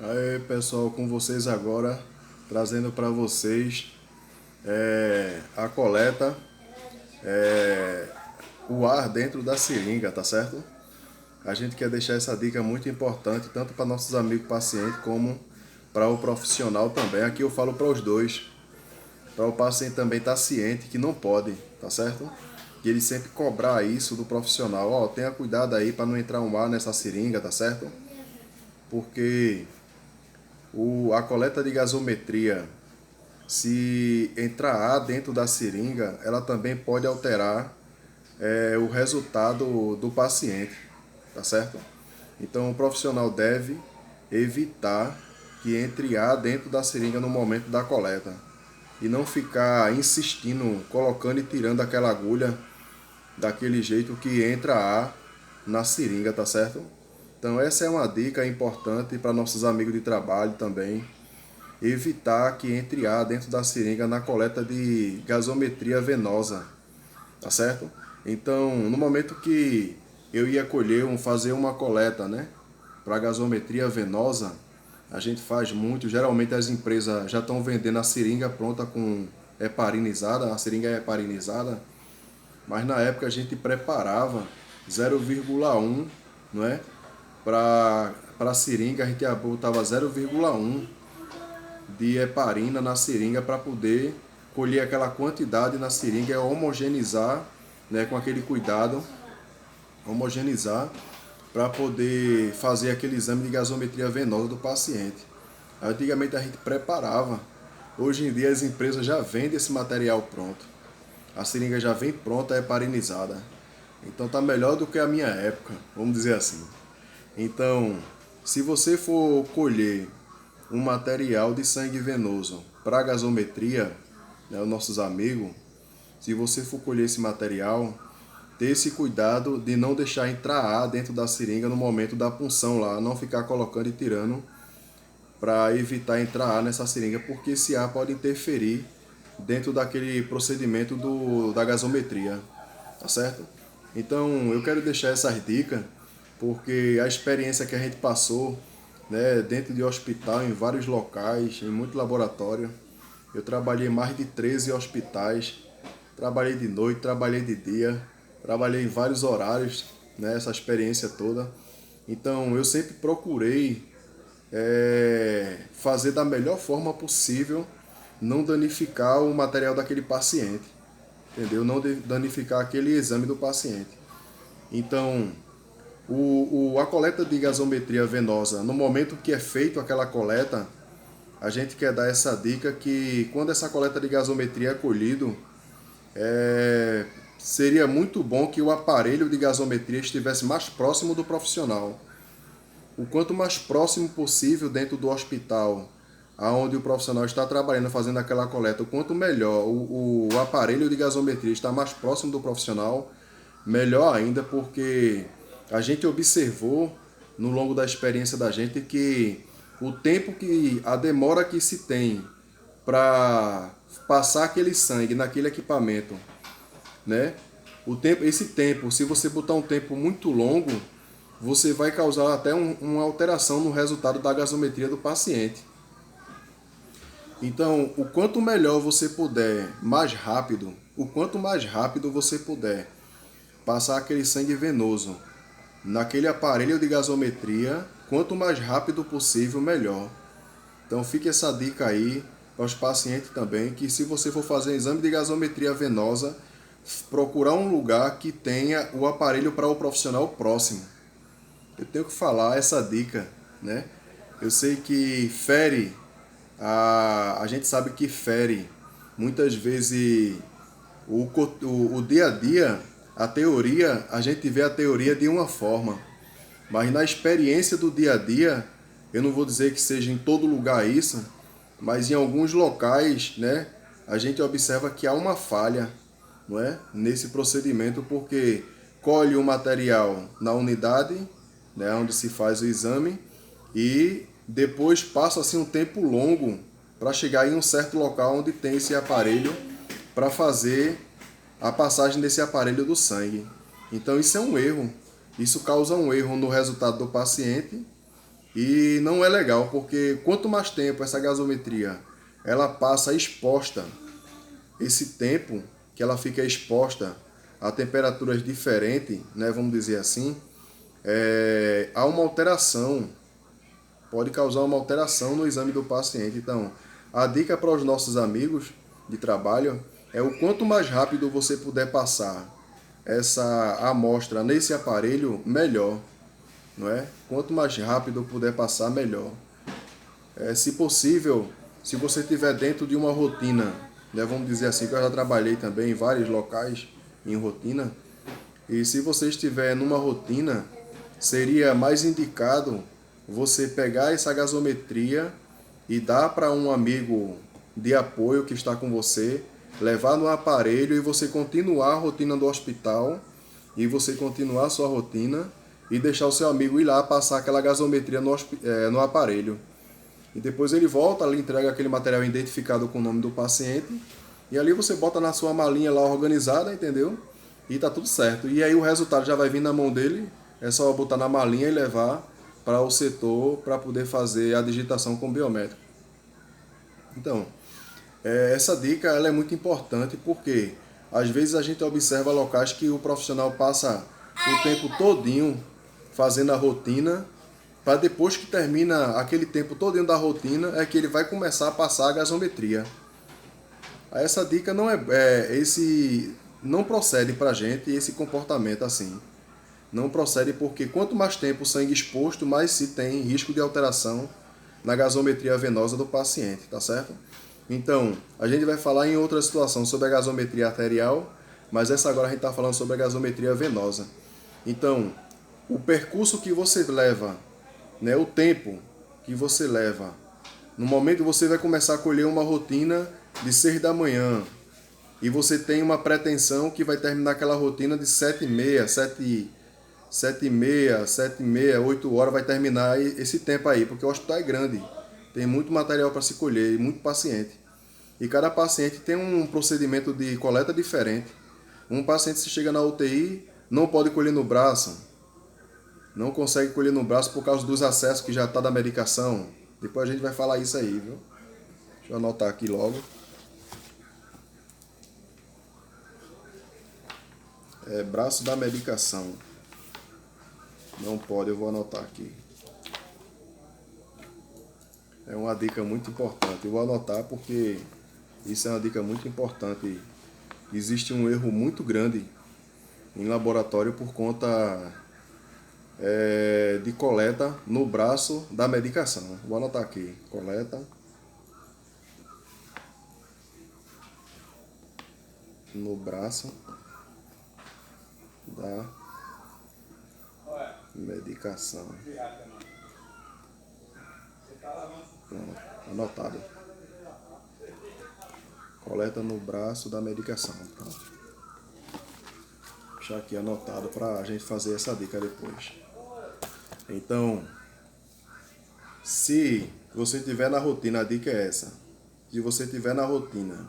Aí pessoal, com vocês agora, trazendo para vocês a coleta, o ar dentro da seringa, tá certo? A gente quer deixar essa dica muito importante, tanto para nossos amigos pacientes como para o profissional também. Aqui eu falo para os dois, para o paciente também estar ciente que não pode, tá certo? E ele sempre cobrar isso do profissional, ó, tenha cuidado aí para não entrar um ar nessa seringa, tá certo? Porque a coleta de gasometria, se entrar ar dentro da seringa, ela também pode alterar o resultado do paciente, tá certo? Então o profissional deve evitar que entre ar dentro da seringa no momento da coleta e não ficar insistindo, colocando e tirando aquela agulha daquele jeito que entra ar na seringa, tá certo? Então essa é uma dica importante para nossos amigos de trabalho também, evitar que entre ar dentro da seringa na coleta de gasometria venosa, tá certo? Então, no momento que eu ia fazer uma coleta, né, para gasometria venosa, a gente faz muito, geralmente as empresas já estão vendendo a seringa pronta com heparinizada, a seringa é heparinizada, mas na época a gente preparava 0,1, não é? Para a seringa a gente botava 0,1 de heparina na seringa para poder colher aquela quantidade na seringa e homogeneizar, né, com aquele cuidado, homogeneizar para poder fazer aquele exame de gasometria venosa do paciente. Antigamente a gente preparava, hoje em dia as empresas já vendem esse material pronto. A seringa já vem pronta, heparinizada. Então tá melhor do que a minha época, vamos dizer assim. Então, se você for colher um material de sangue venoso para gasometria, né, os nossos amigos, se você for colher esse material, ter esse cuidado de não deixar entrar ar dentro da seringa no momento da punção lá, não ficar colocando e tirando para evitar entrar ar nessa seringa, porque esse ar pode interferir dentro daquele procedimento da gasometria, tá certo? Então eu quero deixar essas dicas porque a experiência que a gente passou, né, dentro de hospital, em vários locais, em muito laboratório, eu trabalhei em mais de 13 hospitais, trabalhei de noite, trabalhei de dia, trabalhei em vários horários, né, essa experiência toda. Então eu sempre procurei fazer da melhor forma possível, não danificar o material daquele paciente, entendeu? Não danificar aquele exame do paciente. Então, a coleta de gasometria venosa, no momento que é feito aquela coleta, a gente quer dar essa dica que quando essa coleta de gasometria é colhido, seria muito bom que o aparelho de gasometria estivesse mais próximo do profissional. O quanto mais próximo possível dentro do hospital, aonde o profissional está trabalhando, fazendo aquela coleta, o quanto melhor o aparelho de gasometria está mais próximo do profissional, melhor ainda, porque a gente observou no longo da experiência da gente que a demora que se tem para passar aquele sangue naquele equipamento, né? Esse tempo, se você botar um tempo muito longo, você vai causar até uma alteração no resultado da gasometria do paciente. Então, o quanto melhor você puder, o quanto mais rápido você puder passar aquele sangue venoso naquele aparelho de gasometria, quanto mais rápido possível, melhor. Então fique essa dica aí para os pacientes também, que se você for fazer exame de gasometria venosa, procurar um lugar que tenha o aparelho para o profissional próximo. Eu tenho que falar essa dica, né? Eu sei que a gente sabe que fere muitas vezes o dia a dia, a teoria, a gente vê a teoria de uma forma, mas na experiência do dia a dia, eu não vou dizer que seja em todo lugar isso, mas em alguns locais, né, a gente observa que há uma falha, não é, nesse procedimento, porque colhe o material na unidade, né, onde se faz o exame, e depois passa-se um tempo longo para chegar em um certo local onde tem esse aparelho para fazer a passagem desse aparelho do sangue. Então isso é um erro. Isso causa um erro no resultado do paciente E não é legal, porque quanto mais tempo essa gasometria ela passa exposta, esse tempo que ela fica exposta a temperaturas diferentes, né, vamos dizer assim, há uma alteração, pode causar uma alteração no exame do paciente. Então, a dica para os nossos amigos de trabalho é o quanto mais rápido você puder passar essa amostra nesse aparelho, melhor, não é? Quanto mais rápido puder passar, melhor. Se possível, se você estiver dentro de uma rotina, né, vamos dizer assim, que eu já trabalhei também em vários locais em rotina, e se você estiver numa rotina, seria mais indicado você pegar essa gasometria e dar para um amigo de apoio que está com você, levar no aparelho e você continuar a rotina do hospital e você continuar a sua rotina e deixar o seu amigo ir lá passar aquela gasometria no aparelho. E depois ele volta, lhe entrega aquele material identificado com o nome do paciente e ali você bota na sua malinha lá organizada, entendeu? E tá tudo certo. E aí o resultado já vai vir na mão dele, é só botar na malinha e levar para o setor para poder fazer a digitação com o biométrico. Então, essa dica ela é muito importante porque às vezes a gente observa locais que o profissional passa o tempo todinho fazendo a rotina, para depois que termina aquele tempo todinho da rotina é que ele vai começar a passar a gasometria. Essa dica não procede para a gente esse comportamento assim. Não procede porque quanto mais tempo o sangue exposto, mais se tem risco de alteração na gasometria venosa do paciente, tá certo? Então, a gente vai falar em outra situação sobre a gasometria arterial, mas essa agora a gente está falando sobre a gasometria venosa. Então, o percurso que você leva, né, o tempo que você leva, no momento que você vai começar a colher uma rotina de 6 da manhã, e você tem uma pretensão que vai terminar aquela rotina de 7h30, 7h30, 8 horas, vai terminar esse tempo aí, porque o hospital é grande, tem muito material para se colher e muito paciente. E cada paciente tem um procedimento de coleta diferente. Um paciente se chega na UTI, não pode colher no braço, não consegue colher no braço por causa dos acessos que já está da medicação. Depois a gente vai falar isso aí, viu? Deixa eu anotar aqui logo. Braço da medicação. Não pode, eu vou anotar aqui. É uma dica muito importante. Eu vou anotar porque isso é uma dica muito importante. Existe um erro muito grande em laboratório por conta de coleta no braço da medicação. Vou anotar aqui. Coleta no braço da medicação. Pronto, anotado. Coleta no braço da medicação. Pronto. Deixar aqui anotado para a gente fazer essa dica depois. Então, se você estiver na rotina, a dica é essa. Se você estiver na rotina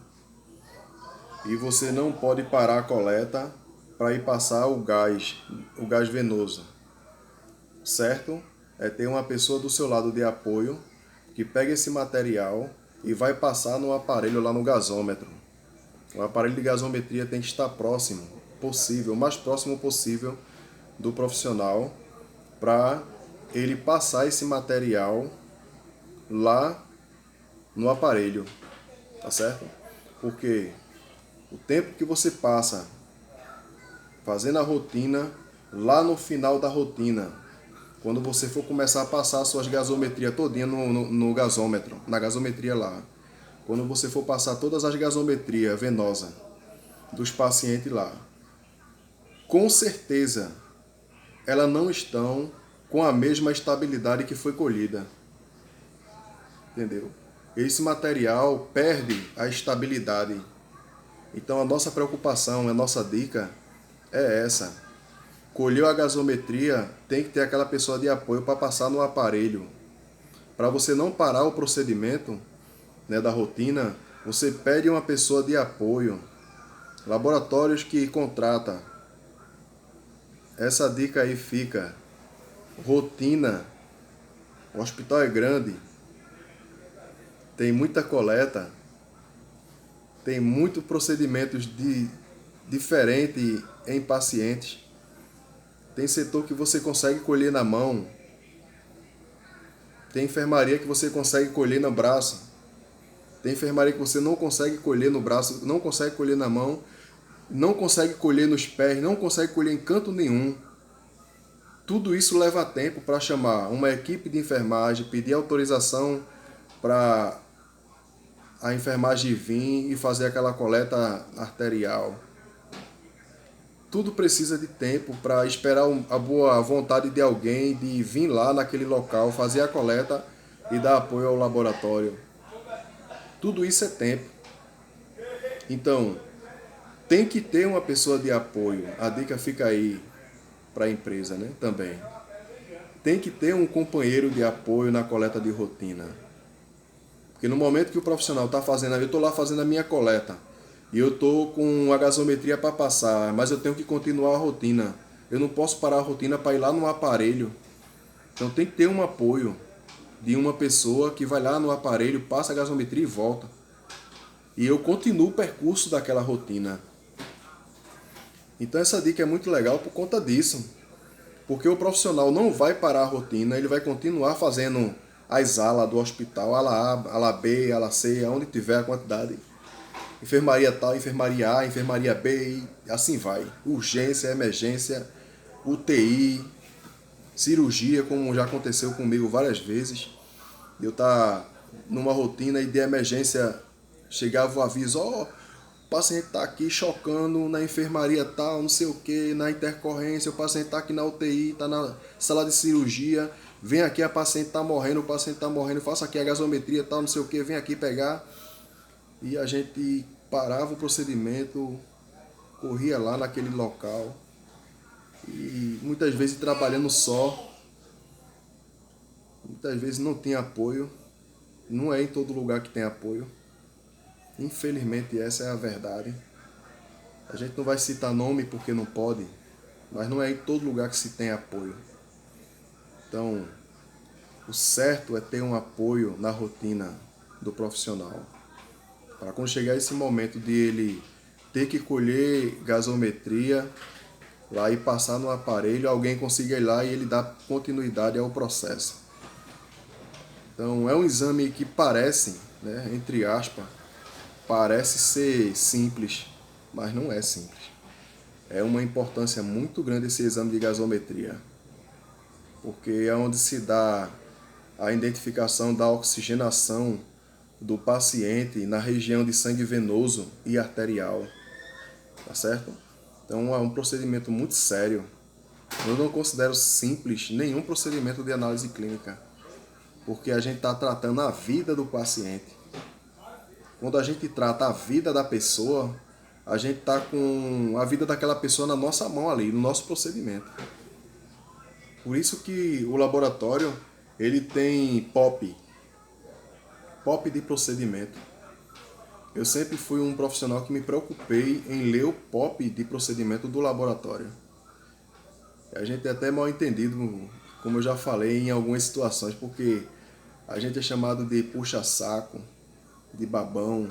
e você não pode parar a coleta para ir passar o gás venoso, certo? Ter uma pessoa do seu lado de apoio que pega esse material e vai passar no aparelho lá no gasômetro. O aparelho de gasometria tem que estar próximo possível, o mais próximo possível do profissional para ele passar esse material lá no aparelho, tá certo? Porque o tempo que você passa fazendo a rotina, lá no final da rotina, quando você for começar a passar as suas gasometrias todinha no gasômetro, na gasometria lá, quando você for passar todas as gasometrias venosas dos pacientes lá, com certeza elas não estão com a mesma estabilidade que foi colhida. Entendeu? Esse material perde a estabilidade. Então a nossa preocupação, a nossa dica é essa. Colheu a gasometria, tem que ter aquela pessoa de apoio para passar no aparelho. Para você não parar o procedimento, né, da rotina, você pede uma pessoa de apoio. Laboratórios que contrata. Essa dica aí fica. Rotina O hospital é grande, tem muita coleta, tem muitos procedimentos diferentes em pacientes. Tem setor que você consegue colher na mão, tem enfermaria que você consegue colher no braço, tem enfermaria que você não consegue colher no braço, não consegue colher na mão, não consegue colher nos pés, não consegue colher em canto nenhum. Tudo isso leva tempo para chamar uma equipe de enfermagem, pedir autorização para a enfermagem vir e fazer aquela coleta arterial. Tudo precisa de tempo para esperar a boa vontade de alguém de vir lá naquele local, fazer a coleta e dar apoio ao laboratório. Tudo isso é tempo. Então, tem que ter uma pessoa de apoio. A dica fica aí para a empresa, né? Também. Tem que ter um companheiro de apoio na coleta de rotina. Porque no momento que o profissional está fazendo, eu estou lá fazendo a minha coleta, e eu estou com a gasometria para passar, mas eu tenho que continuar a rotina. Eu não posso parar a rotina para ir lá no aparelho. Então tem que ter um apoio de uma pessoa que vai lá no aparelho, passa a gasometria e volta. E eu continuo o percurso daquela rotina. Então essa dica é muito legal por conta disso. Porque o profissional não vai parar a rotina, ele vai continuar fazendo as alas do hospital, ala A, ala B, ala C, aonde tiver a quantidade. Enfermaria tal, enfermaria A, enfermaria B, e assim vai. Urgência, emergência, UTI, cirurgia, como já aconteceu comigo várias vezes. Eu estar numa rotina e de emergência chegava o aviso, o paciente está aqui chocando na enfermaria tal, não sei o que, na intercorrência, o paciente está aqui na UTI, está na sala de cirurgia, vem aqui, a paciente está morrendo, o paciente está morrendo, faça aqui a gasometria tal, não sei o que, vem aqui pegar. E a gente parava o procedimento, corria lá naquele local, e muitas vezes trabalhando só, muitas vezes não tinha apoio, não é em todo lugar que tem apoio. Infelizmente essa é a verdade. A gente não vai citar nome porque não pode, mas não é em todo lugar que se tem apoio. Então, o certo é ter um apoio na rotina do profissional. Para quando chegar esse momento de ele ter que colher gasometria lá e passar no aparelho, alguém consiga ir lá e ele dá continuidade ao processo. Então, é um exame que parece, né, entre aspas, parece ser simples, mas não é simples. É uma importância muito grande esse exame de gasometria, porque é onde se dá a identificação da oxigenação do paciente na região de sangue venoso e arterial, tá certo? Então é um procedimento muito sério. Eu não considero simples nenhum procedimento de análise clínica, porque a gente está tratando a vida do paciente. Quando a gente trata a vida da pessoa, a gente está com a vida daquela pessoa na nossa mão ali, no nosso procedimento. Por isso que o laboratório ele tem POP de procedimento. Eu sempre fui um profissional que me preocupei em ler o POP de procedimento do laboratório. A gente é até mal entendido, como eu já falei em algumas situações, porque a gente é chamado de puxa-saco, de babão,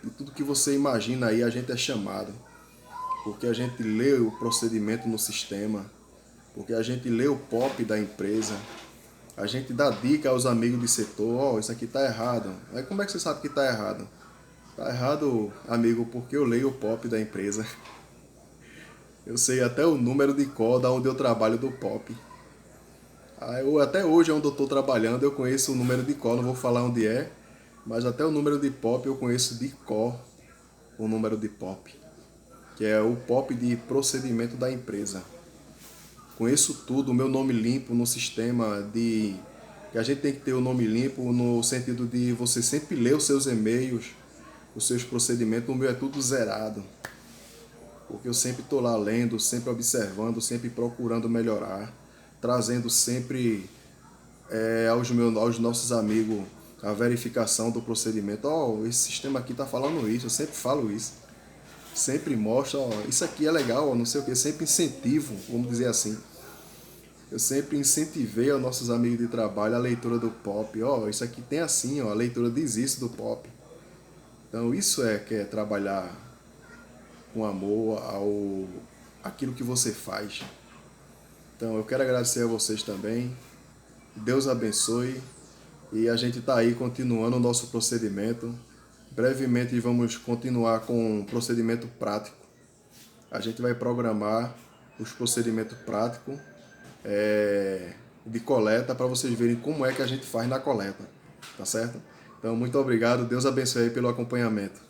de tudo que você imagina aí a gente é chamado. Porque a gente lê o procedimento no sistema, porque a gente lê o POP da empresa, a gente dá dica aos amigos de setor, isso aqui está errado. Aí como é que você sabe que está errado? Está errado, amigo, porque eu leio o POP da empresa. Eu sei até o número de cor da onde eu trabalho do POP. Até hoje, onde eu estou trabalhando, eu conheço o número de cor, não vou falar onde é, mas até o número de POP eu conheço de cor, o número de POP, que é o POP de procedimento da empresa. Conheço tudo, o meu nome limpo no sistema de... que a gente tem que ter o nome limpo no sentido de você sempre ler os seus e-mails, os seus procedimentos. O meu é tudo zerado, porque eu sempre estou lá lendo, sempre observando, sempre procurando melhorar, trazendo sempre aos nossos amigos a verificação do procedimento. Esse sistema aqui está falando isso, eu sempre falo isso. Sempre mostro, isso aqui é legal, não sei o que, sempre incentivo, vamos dizer assim. Eu sempre incentivei aos nossos amigos de trabalho a leitura do pop. Ó, isso aqui tem assim, ó, a leitura diz isso do pop. Então isso é que é trabalhar com amor ao aquilo que você faz. Então eu quero agradecer a vocês também. Deus abençoe e a gente está aí continuando o nosso procedimento. Brevemente vamos continuar com um procedimento prático. A gente vai programar os procedimentos práticos de coleta para vocês verem como é que a gente faz na coleta, tá certo? Então muito obrigado, Deus abençoe aí pelo acompanhamento.